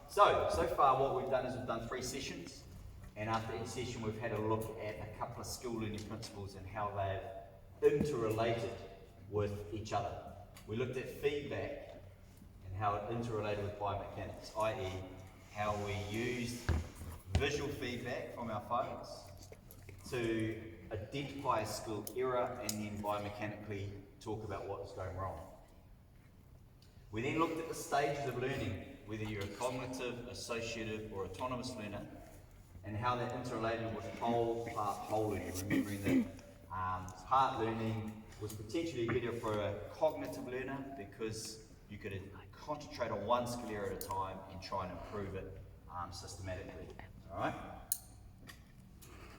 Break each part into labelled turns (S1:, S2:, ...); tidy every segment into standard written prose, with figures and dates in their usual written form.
S1: So far what we've done is we've done 3 sessions, and after each session we've had a look at a couple of skill learning principles and how they've interrelated with each other. We looked at feedback and how it interrelated with biomechanics, i.e. how we used visual feedback from our phones to identify a skill error and then biomechanically talk about what's going wrong. We then looked at the stages of learning, whether you're a cognitive, associative or autonomous learner, and how they're interrelated with whole, part, whole learning, remembering that part learning was potentially better for a cognitive learner because you could concentrate on one skill area at a time and try and improve it systematically. Alright?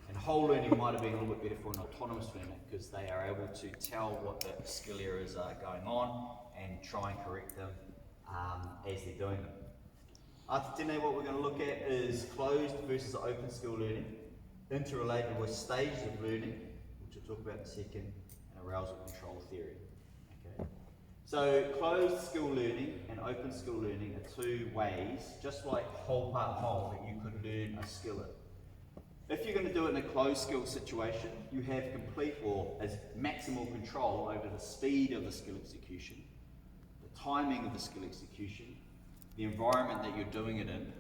S1: And whole learning might have been a little bit better for an autonomous learner because they are able to tell what the skill areas are going on and try and correct them as they're doing them. After today, what we're going to look at is closed versus open skill learning, interrelated with stages of learning, which we'll talk about in a second, and arousal control theory. Okay. So closed skill learning and open skill learning are 2 ways, just like whole part whole, that you could learn a skill in. If you're going to do it in a closed skill situation, you have complete or as maximal control over the speed of the skill execution, the timing of the skill execution, the environment that you're doing it in.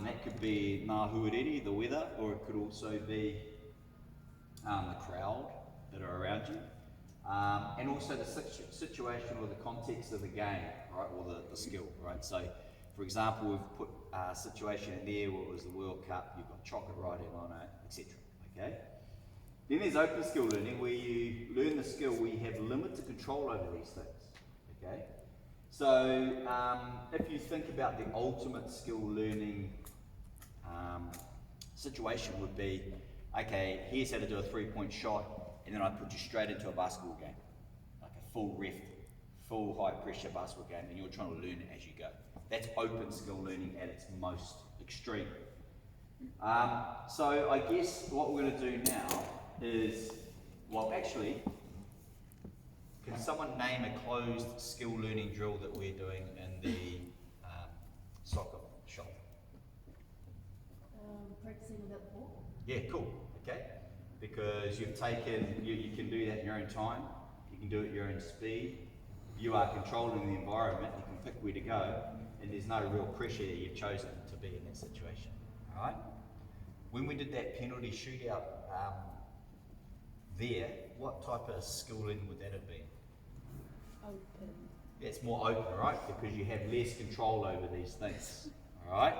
S1: That could be ngā huarere, the weather, or it could also be the crowd that are around you. And also the situation or the context of the game, right, or the skill, right? So, for example, we've put a situation in there where it was the World Cup, you've got chocolate riding on it, etc. Okay? Then there's open skill learning, where you learn the skill where you have limited control over these things. Okay? So, if you think about the ultimate skill learning situation would be, okay, here's how to do a 3-point shot, and then I put you straight into a basketball game, like a full ref, full high pressure basketball game, and you're trying to learn it as you go. That's open skill learning at its most extreme. So I guess what we're going to do now is, well actually, can someone name a closed skill learning drill that we're doing in the soccer shop?
S2: Practicing with that ball?
S1: Yeah, cool, okay. Because you've taken, you can do that in your own time, you can do it at your own speed, you are controlling the environment, you can pick where to go, and there's no real pressure that you've chosen to be in that situation, alright? When we did that penalty shootout there, what type of skill learning would that have been?
S2: Open.
S1: Yeah, it's more open, right? Because you have less control over these things, alright?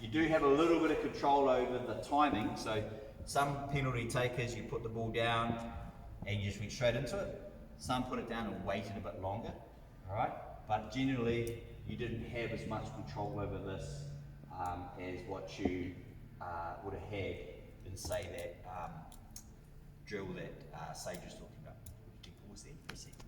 S1: You do have a little bit of control over the timing, so some penalty takers, you put the ball down and you just went straight into it. Some put it down and waited a bit longer, alright? But generally, you didn't have as much control over this as what you would have had in, say, that drill that Sage was talking about. Would you pause there for a second?